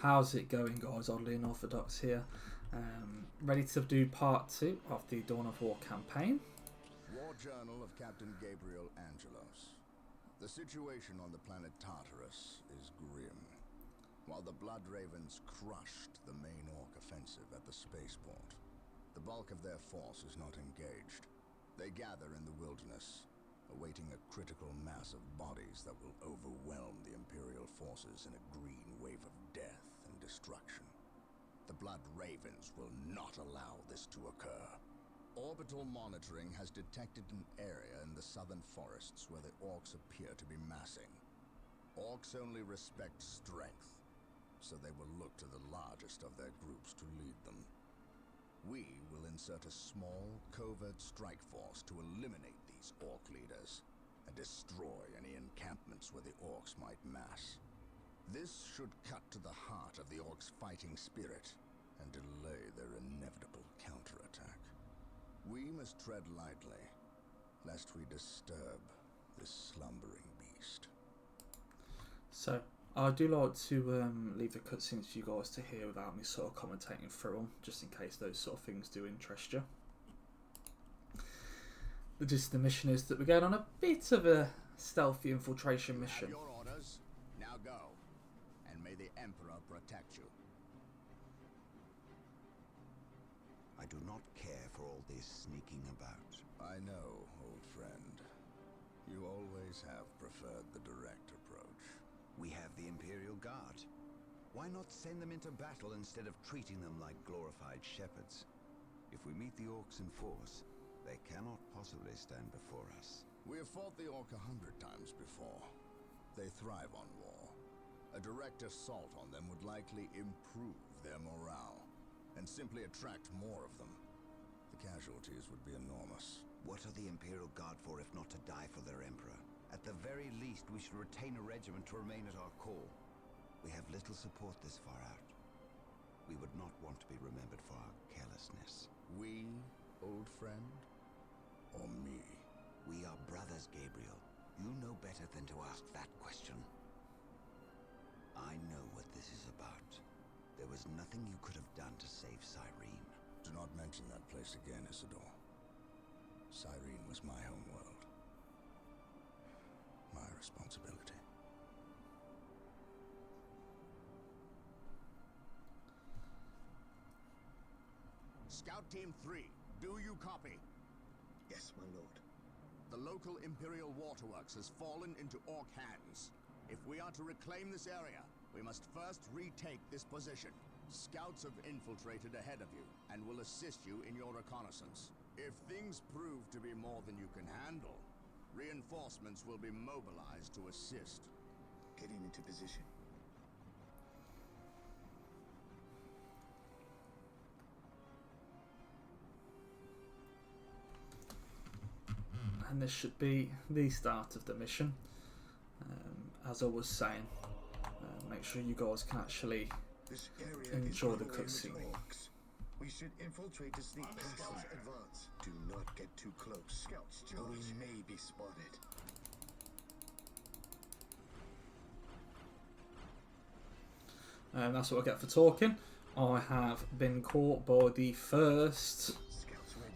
How's it going, guys? Oddly Unorthodox here. Ready to do part 2 of the Dawn of War campaign. War Journal of Captain Gabriel Angelos. The situation on the planet Tartarus is grim. While the Blood Ravens crushed the main Orc offensive at the spaceport, the bulk of their force is not engaged. They gather in the wilderness, awaiting a critical mass of bodies that will overwhelm the Imperial forces in a green wave of death and destruction. The Blood Ravens will not allow this to occur. Orbital monitoring has detected an area in the southern forests where the Orcs appear to be massing. Orcs only respect strength, so they will look to the largest of their groups to lead them. We will insert a small, covert strike force to eliminate these Orc leaders and destroy any encampments where the Orcs might mass. This should cut to the heart of the Orcs' fighting spirit and delay their inevitable counterattack. We must tread lightly, lest we disturb this slumbering beast. So, I do like to leave the cutscenes for you guys to hear without me sort of commentating through them, just in case those sort of things do interest you. The gist of the mission is that we're going on a bit of a stealthy infiltration mission. You have your orders. Now go, and may the Emperor protect you. I do not care for all this sneaking about. I know, old friend. You always have preferred the direct approach. We have the Imperial Guard. Why not send them into battle instead of treating them like glorified shepherds? If we meet the Orcs in force, they cannot possibly stand before us. We have fought the Orc 100 times before. They thrive on war. A direct assault on them would likely improve their morale, and simply attract more of them. The casualties would be enormous. What are the Imperial Guard for if not to die for their Emperor? At the very least, we should retain a regiment to remain at our core. We have little support this far out. We would not want to be remembered for our carelessness. We, old friend? Or me? We are brothers, Gabriel. You know better than to ask that question. I know what this is about. There was nothing you could have done to save Cyrene. Do not mention that place again, Isidore. Cyrene was my homeworld. My responsibility. Scout Team 3, do you copy? Yes, my lord. The local Imperial waterworks has fallen into Orc hands. If we are to reclaim this area, we must first retake this position. Scouts have infiltrated ahead of you and will assist you in your reconnaissance. If things prove to be more than you can handle, reinforcements will be mobilized to assist. Getting into position. And this should be the start of the mission. As I was saying, make sure you guys can actually enjoy the cutscene. We should infiltrate to sneak past them. Advance. Do not get too close. Scouts, or we may be spotted. That's what I get for talking. I have been caught by the first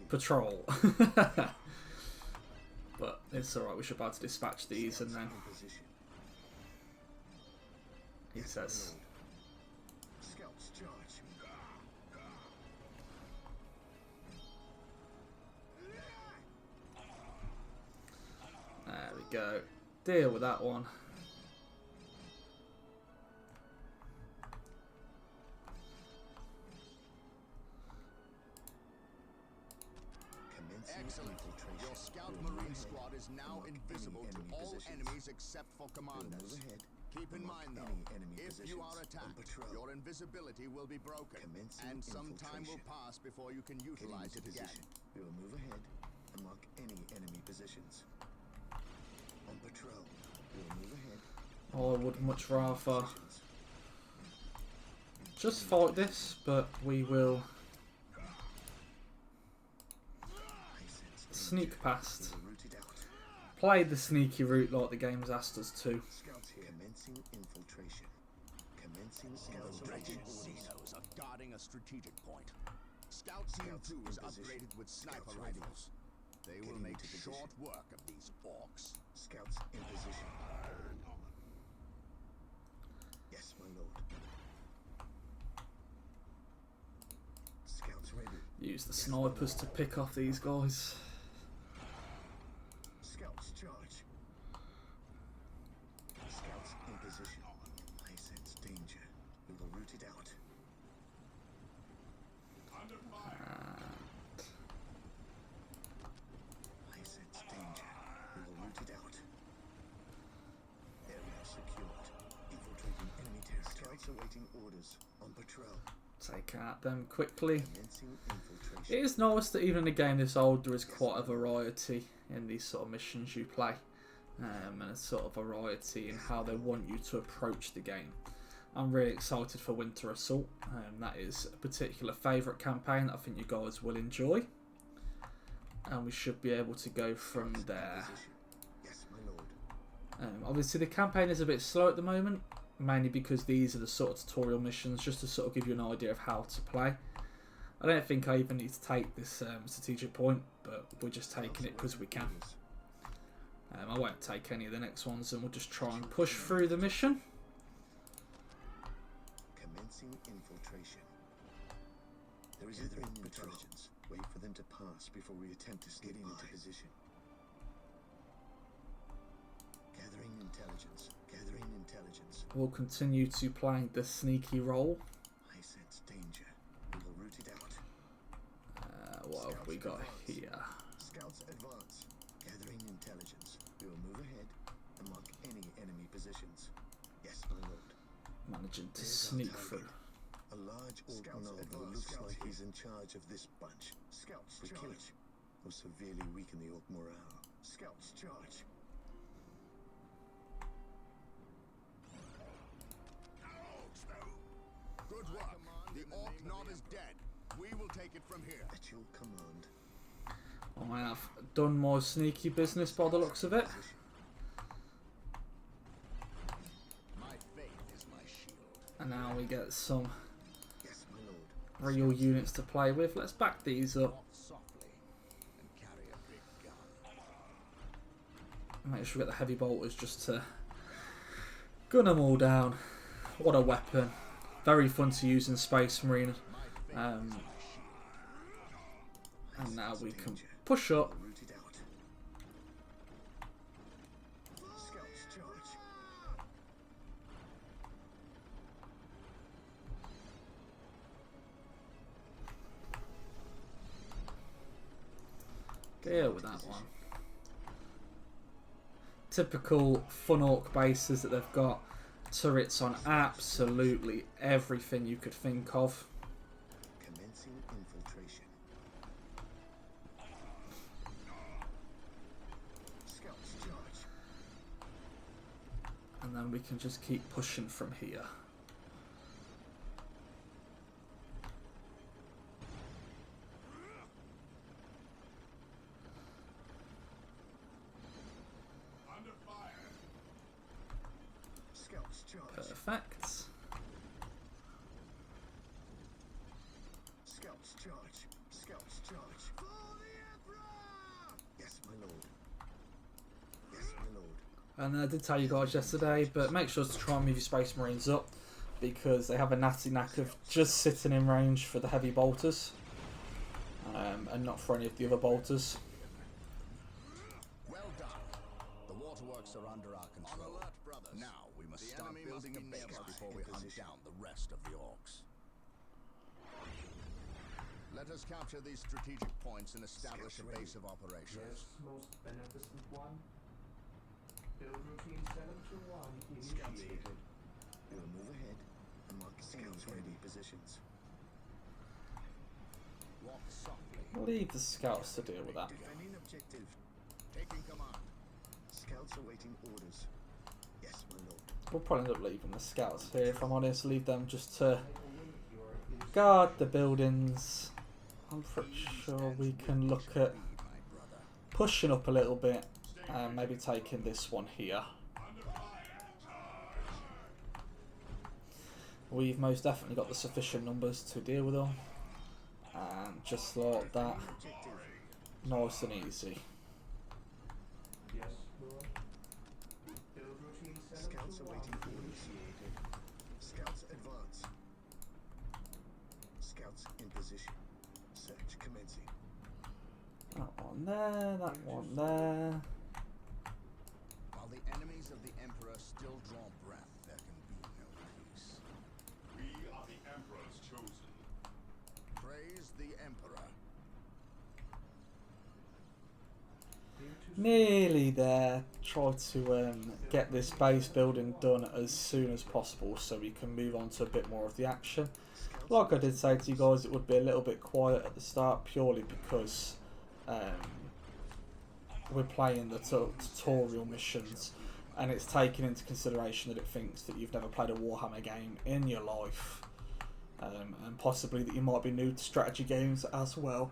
patrol. But it's alright, we should be able to dispatch these and then he says Scouts charge. There we go. Deal with that one. Excellent. Your Scout Marine Squad is now invisible to all enemies except for commanders. Keep in mind though, if you are attacked, your invisibility will be broken, and some time will pass before you can utilize it again. We will move ahead and mark any enemy positions. On patrol, we will move ahead. I would much rather just fight this, but we will sneak past. Play the sneaky route like the game's asked us to. Scouts here. Commencing infiltration. Commencing The wretched Xenos are guarding a strategic point. Scout Team 2 is upgraded with sniper rifles. They will make short work of these orcs. Scouts in position. Yes, my lord. Scouts ready. Use the snipers to pick off these guys. Scouts charge. Scouts in position. I sense danger. We will root it out. I sense danger. We will root it out. Area secured. Infiltrating enemy territory. Scouts awaiting orders. On patrol. Take out them quickly. Commencing infiltration. It is nice that even in a game this old, there is quite a variety in these sort of missions you play, and a sort of variety in how they want you to approach the game. I'm really excited for Winter Assault. That is a particular favourite campaign that I think you guys will enjoy, and we should be able to go from there. Yes, my lord. Obviously the campaign is a bit slow at the moment, mainly because these are the sort of tutorial missions just to sort of give you an idea of how to play. I don't think I even need to take this strategic point, but we're just taking it because we can. I won't take any of the next ones, and we'll just try and push through the mission. Commencing infiltration. There is a threat intelligence. Wait for them to pass before we attempt to get into position. Gathering intelligence. Gathering intelligence. We'll continue to play the sneaky role. I sense danger. We will root it out. What have we got here? Scouts advance. Gathering intelligence. We will move ahead and mark any enemy positions. Yes, my lord. Managing to There's sneak our through. target. A large orc noble who looks like he's in charge of this bunch. Scouts we kill him, or severely weaken the orc morale. Scouts charge. Good work. The orc knob is dead. We will take it from here. At your command. I have done more sneaky business by the looks of it. My faith is my shield. And now we get some Yes, my lord. real units to play with. Let's back these up. Walk softly and carry a big gun. Make sure we get the heavy bolters just to gun them all down. What a weapon. Very fun to use in Space Marine. And now we can push up. Root it out. Scouts charge. Deal with that one. Typical fun orc bases that they've got. Turrets on absolutely everything you could think of. Commencing infiltration. Scouts charge. And then we can just keep pushing from here. Scouts charge. Perfect. Scouts charge. Scouts charge. For the Emperor! Yes, my lord. Yes, my lord. And I did tell you guys yesterday, but make sure to try and move your Space Marines up, because they have a nasty knack of just sitting in range for the heavy bolters, and not for any of the other bolters. Well done. The waterworks are under our control. On alert, brothers. Now we must start building a base before we hunt down the rest of the orcs. Let us capture these strategic points and establish a base of operations. Most beneficent one. Build routine 7 to 1 initiated. We will move ahead and mark scouts ready positions. Walk softly. Leave the scouts to deal with that. Defending objective. Taking command. Scouts awaiting orders. Yes, my lord. We'll probably end up leaving the scouts here, if I'm honest. Leave them just to guard the buildings. I'm pretty sure we can look at pushing up a little bit and maybe taking this one here. we've most definitely got the sufficient numbers to deal with them. And just like that, nice and easy. Yes, Lord. Build routine set up Scouts to awaiting 1 orders. initiated. Scouts advance. Scouts in position. Search commencing. That one there, that one there. While the enemies of the Emperor still draw breath, there can be no peace. We are the Emperor's chosen. Praise the Emperor. Nearly there. Try to get this base building done as soon as possible so we can move on to a bit more of the action. Like I did say to you guys, it would be a little bit quiet at the start purely because we're playing the tutorial missions, and it's taken into consideration that it thinks that you've never played a Warhammer game in your life, and possibly that you might be new to strategy games as well.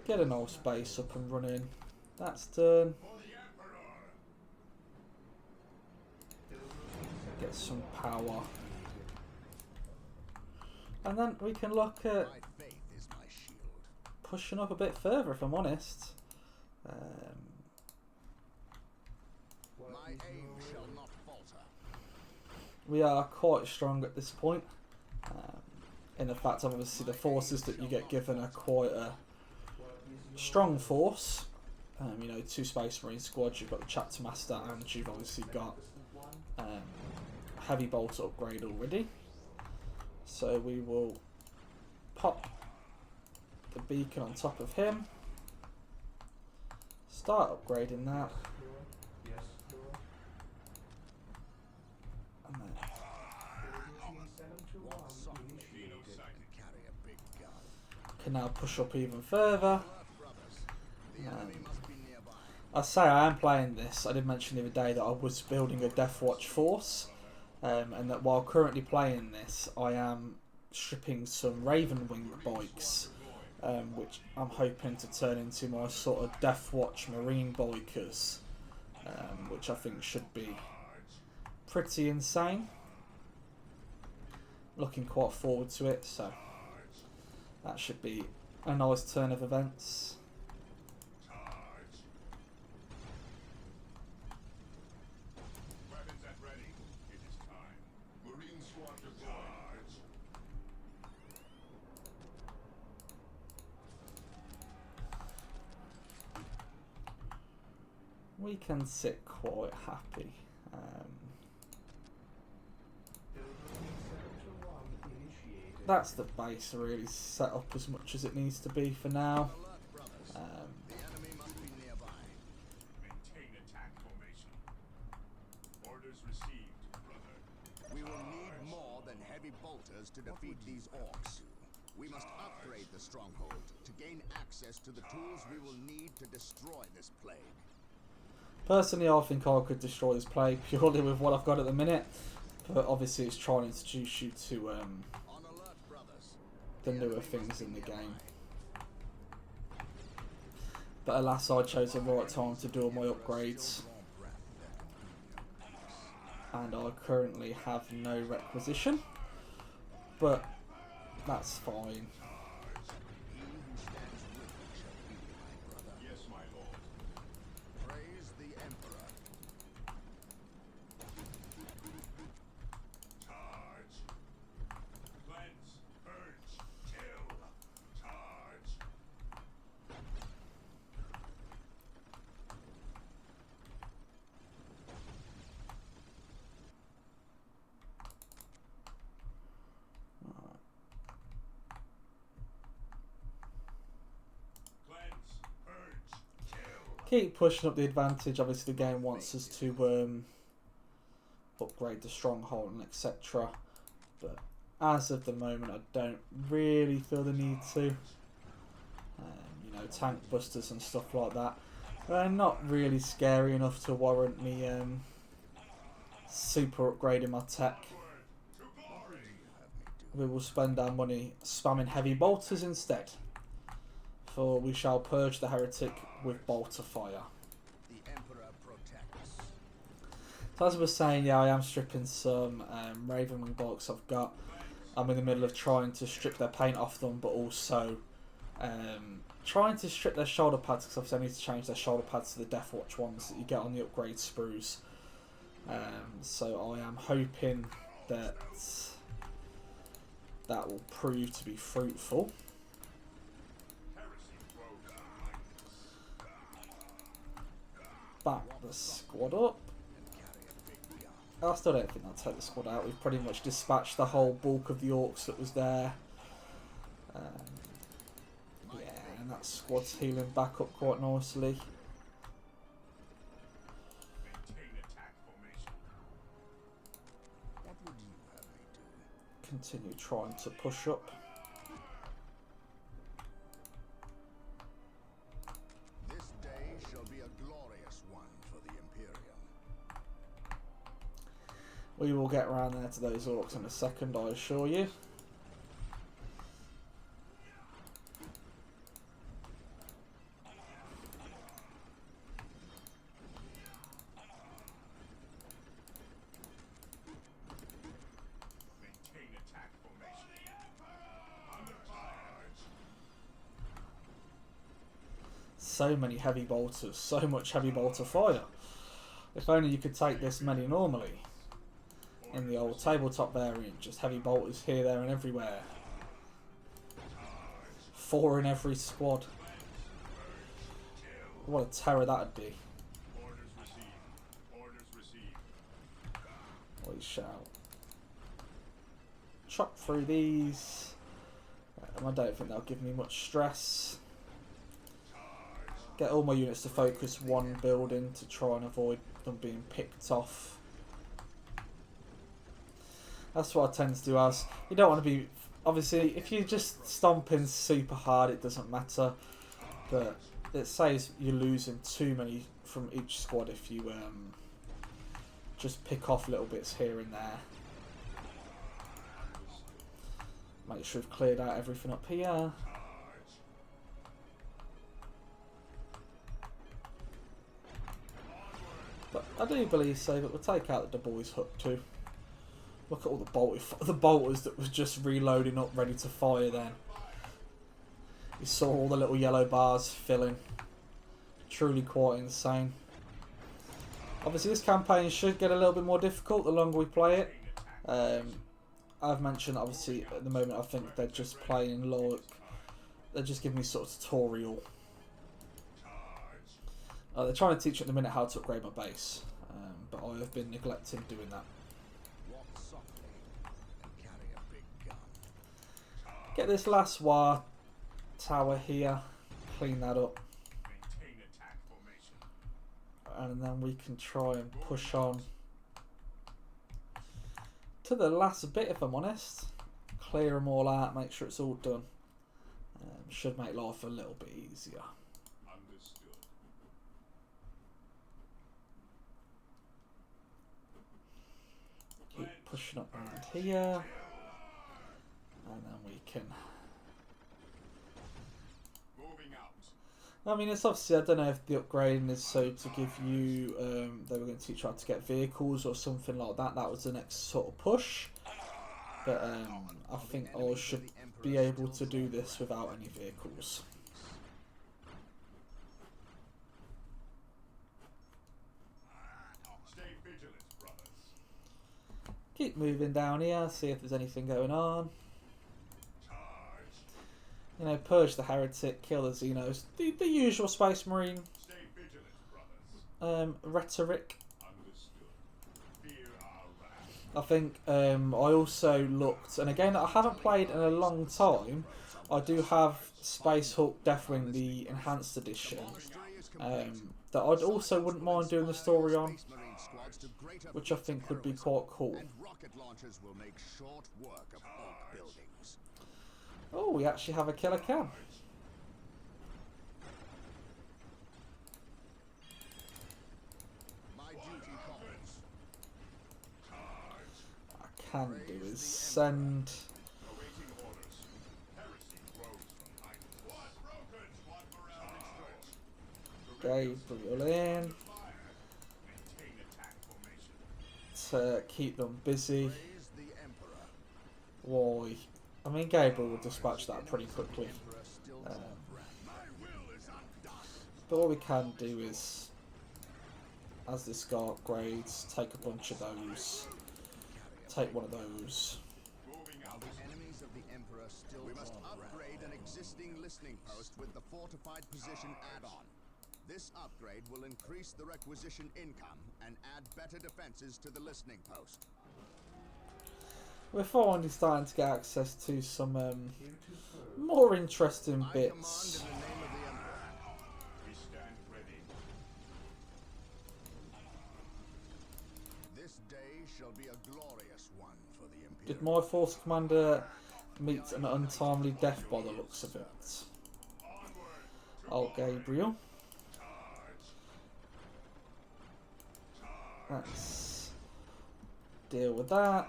Get an old space up and running. That's done. Get some power. And then we can look at My faith is my shield. pushing up a bit further, if I'm honest. My aim shall not falter. We are quite strong at this point. In the fact, obviously, the forces that you get given are quite a strong force. You know, 2 Space Marine squads, you've got the Chapter Master, and you've obviously got Heavy Bolt upgrade already. So we will pop the beacon on top of him. Start upgrading that. And then Walk softly. Carry a big gun. can now push up even further. Alert, brothers. The enemy must be nearby. I say I am playing this. I did mention the other day that I was building a Death Watch force, and that while currently playing this, I am stripping some Ravenwing bikes, which I'm hoping to turn into my sort of Death Watch Marine bikers, which I think should be pretty insane. Looking quite forward to it, so that should be a nice turn of events. Weapons at ready. It is time. Marine squad deployed. We can sit quite happy. That's the base really set up as much as it needs to be for now. Alert, brothers. The enemy must be nearby. Maintain attack formation. Orders received, brother. We will need more than heavy bolters to defeat these orcs. We must upgrade the stronghold to gain access to the tools we will need to destroy this plague. Personally, I think I could destroy this plague purely with what I've got at the minute, but obviously it's trying to introduce you to On alert, brothers. the newer things in the game. But alas, I chose the right time to do all my upgrades, and I currently have no requisition, but that's fine. Yes, my lord. Praise the Emperor. Charge. Cleanse. Purge. Kill. Charge. Cleanse. Purge. Kill. Keep pushing up the advantage. Obviously, the game wants us to upgrade the stronghold and etc. But as of the moment, I don't really feel the need to. You know, tank busters and stuff like that. They're not really scary enough to warrant me super upgrading my tech. To glory. We will spend our money spamming heavy bolters instead For we shall purge the heretic with bolt of fire. The Emperor protects. So as I was saying, yeah, I am stripping some Ravenwing bolts I've got. I'm in the middle of trying to strip their paint off them, but also trying to strip their shoulder pads, because obviously I need to change their shoulder pads to the Deathwatch ones that you get on the upgrade sprues. So I am hoping that that will prove to be fruitful. Back the squad up. I still don't think I'll take the squad out. We've pretty much dispatched the whole bulk of the orcs that was there. Yeah, and that squad's healing back up quite nicely. What would you have me do? Continue trying to push up. This day shall be a glorious one for the Imperium. We will get around there to those orcs in a second, I assure you. So many heavy bolters, so much heavy bolter fire. If only you could take this many normally. In the old tabletop variant, just heavy bolters here, there and everywhere. 4 in every squad. What a terror that'd be. We shall chop through these. I don't think they'll give me much stress. Get all my units to focus one building to try and avoid them being picked off. That's what I tend to do. As you don't want to be, obviously, if you're just stomping super hard, it doesn't matter. But it says you're losing too many from each squad if you just pick off little bits here and there. Make sure we've cleared out everything up here. But I do believe so, but we'll take out the boys' hut too. Look at all the bolters that was just reloading up, ready to fire then. You saw all the little yellow bars filling. Truly quite insane. Obviously this campaign should get a little bit more difficult the longer we play it. I've mentioned obviously at the moment I think they're just playing like, they're just giving me sort of tutorial. They're trying to teach at the minute how to upgrade my base, but I have been neglecting doing that. Walk softly and carry a big gun. Get this last war tower here, clean that up, and then we can try and push on to the last bit if I'm honest. Clear them all out, make sure it's all done. Should make life a little bit easier. Keep pushing up around here, and then we can. I mean, it's obviously, I don't know if the upgrading is so to give you, they were going to teach you how to get vehicles or something like that. That was the next sort of push. But I think I should be able to do this without any vehicles. Keep moving down here, see if there's anything going on. You know, purge the heretic, kill the Xenos, the usual Space Marine rhetoric. I think I also looked, and again I haven't played in a long time. I do have Space Hulk Deathwing, the Enhanced Edition, that I'd also wouldn't mind doing the story on, which I think would be quite cool. Oh, we actually have a killer cam. What I can do is send Gabriel in to keep them busy. Praise the Emperor. Why? I mean, Gabriel will dispatch that pretty quickly. Emperor still draw breath. But all we can do is, as this guy upgrades, take a bunch of those. Take one of those. While the enemies of the Emperor still we must upgrade an existing listening post with the fortified position add-on. This upgrade will increase the requisition income and add better defenses to the listening post. We're finally starting to get access to some more interesting I bits. command in the name of the Emperor. We stand ready. This day shall be a glorious one for the Imperial. Did my force commander meet an untimely death by the looks of it? Oh, Gabriel. Let's deal with that,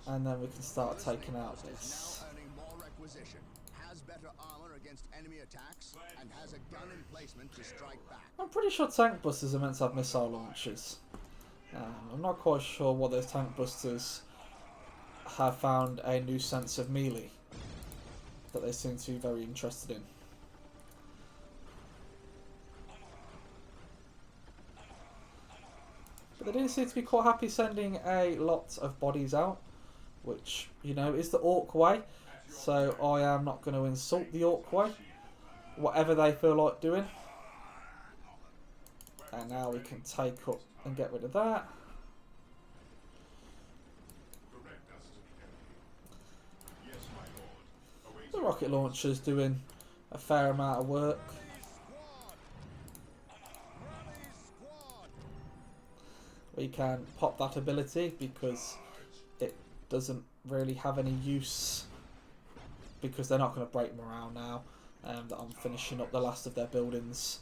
and then we can start taking out this. Now earning more requisition, has better armor against enemy attacks, and has a gun emplacement to strike back. I'm pretty sure tank busters are meant to have missile launchers. I'm not quite sure what those tank busters have found a new sense of melee that they seem to be very interested in. But they do seem to be quite happy sending a lot of bodies out, which, you know, is the orc way. So I am not going to insult the orc way, whatever they feel like doing. And now we can take up and get rid of that. The rocket launcher's doing a fair amount of work. We can pop that ability because it doesn't really have any use, because they're not going to break morale now that I'm finishing up the last of their buildings.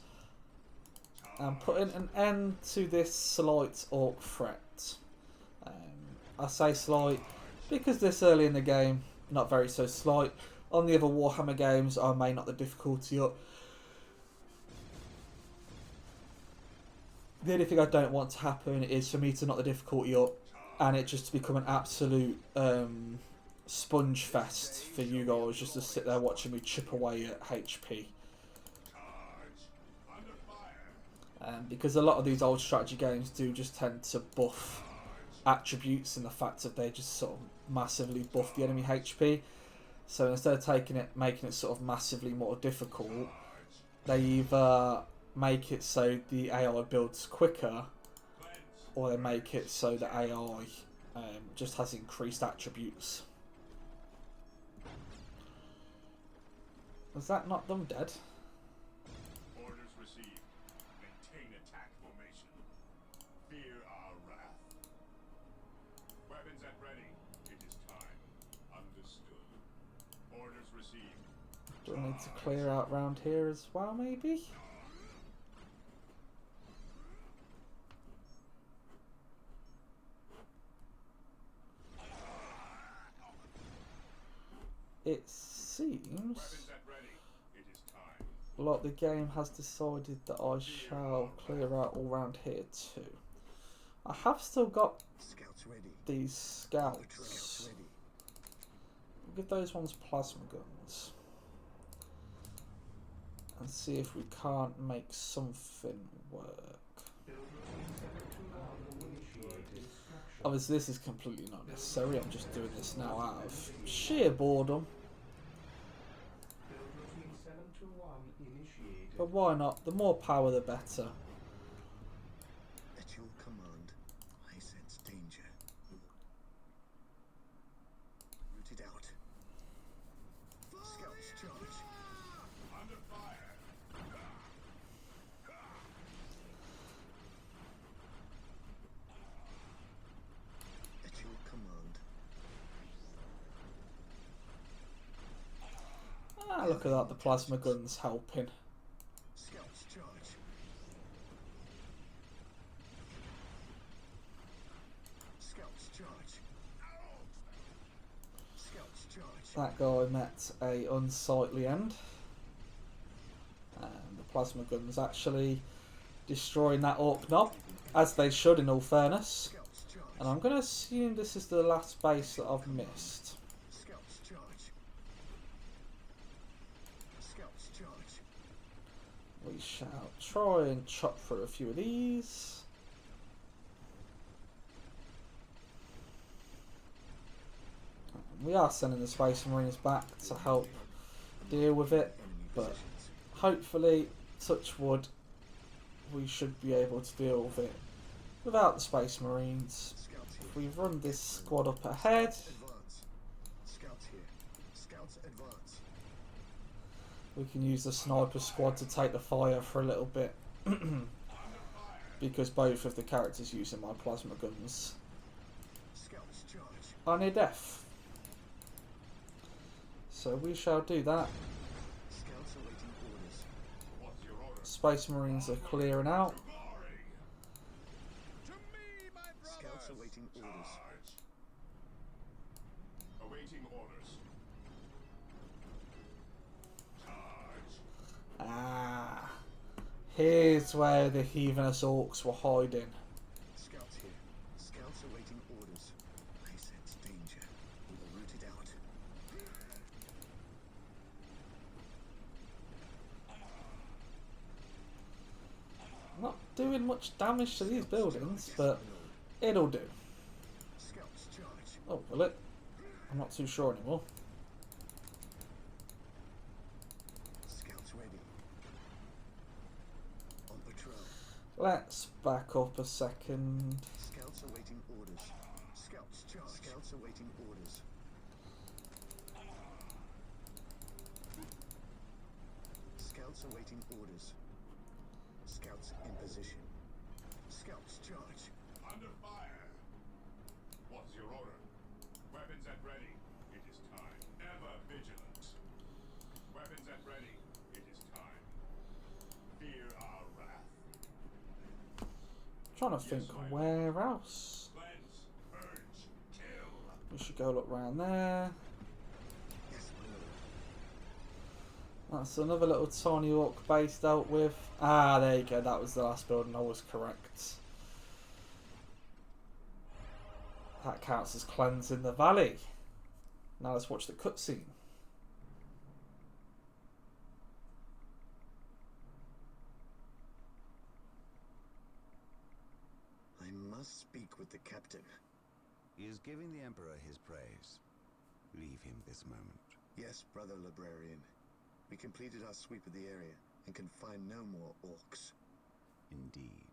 And putting an end to this slight orc threat. I say slight because this early in the game, not very so slight. On the other Warhammer games, I may knock the difficulty up. The only thing I don't want to happen is for me to knock the difficulty up and it just to become an absolute sponge fest for you guys just to sit there watching me chip away at HP. Because a lot of these old strategy games do just tend to buff attributes, and the fact that they just sort of massively buff the enemy HP. So instead of making it sort of massively more difficult, they either make it so the AI builds quicker, or they make it so the AI just has increased attributes. Was that not them dead? Orders received. Maintain attack formation. Fear our wrath. Weapons at ready. It is time. Understood. Orders received. Do I need to clear out round here as well, maybe? It seems like the game has decided that I shall clear out all round here too. I have still got these scouts. We'll give those ones plasma guns and see if we can't make something work. Obviously this is completely not necessary, I'm just doing this now out of sheer boredom. But why not? The more power the better. At your command, I sense danger. Rooted out. Scouts charge. Under fire. At your command. Ah, look at that, the plasma guns helping. Scouts charge. Scouts charge. Scouts charge. That guy met a unsightly end. And the plasma guns actually destroying that orc knob, as they should in all fairness. And I'm going to assume this is the last base that I've missed. Scouts charge. Scouts charge. We shall try and chop through a few of these. We are sending the Space Marines back to help deal with it, but hopefully, touch wood, we should be able to deal with it without the Space Marines. If we run this squad up ahead, Advance. Scouts here. Scouts advance. we can use the sniper squad to take the fire for a little bit, because both of the characters using my plasma guns Scouts charge. are near death. So we shall do that. Scouts awaiting orders. What's your order? Space Marines are clearing out. Glory! To me, my brothers! Scouts awaiting orders. Charge! Awaiting orders. Charge! Ah, here's where the heathenous orcs were hiding. Scouts here. Scouts awaiting orders. I sense danger. We will root it out. Not doing much damage to these buildings, but it'll do. Scouts charge. Oh, will it? I'm not too sure anymore. Scouts ready. On patrol. Let's back up a second. Scouts awaiting orders. Scouts charge. Scouts awaiting orders. Scouts awaiting orders. Scouts in position. Scouts charge. Under fire! What's your order? Weapons at ready. It is time. Ever vigilant. Weapons at ready. It is time. Fear our wrath. Trying to think where else. Cleanse, purge, kill. We should go look round there. Yes, my lord. That's another little tiny orc base dealt with. Ah, there you go. That was the last building. I was correct. That counts as cleansing the valley. Now let's watch the cutscene. I must speak with the captain. He is giving the Emperor his praise. Leave him this moment. Yes, brother librarian. We completed our sweep of the area and can find no more orcs. Indeed.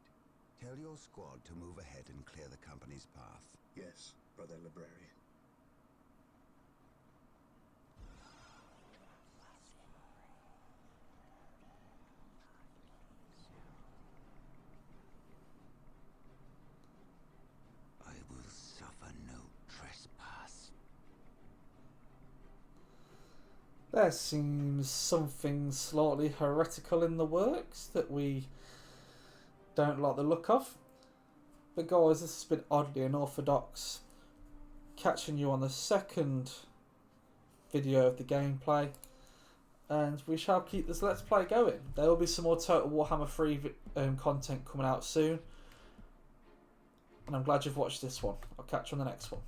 Tell your squad to move ahead and clear the company's path. Yes, brother librarian. I will suffer no trespass. There seems something slightly heretical in the works that we don't like the look of. But guys, this has been oddly unorthodox. Catching you on the second video of the gameplay. And we shall keep this Let's Play going. There will be some more Total Warhammer 3 content coming out soon. And I'm glad you've watched this one. I'll catch you on the next one.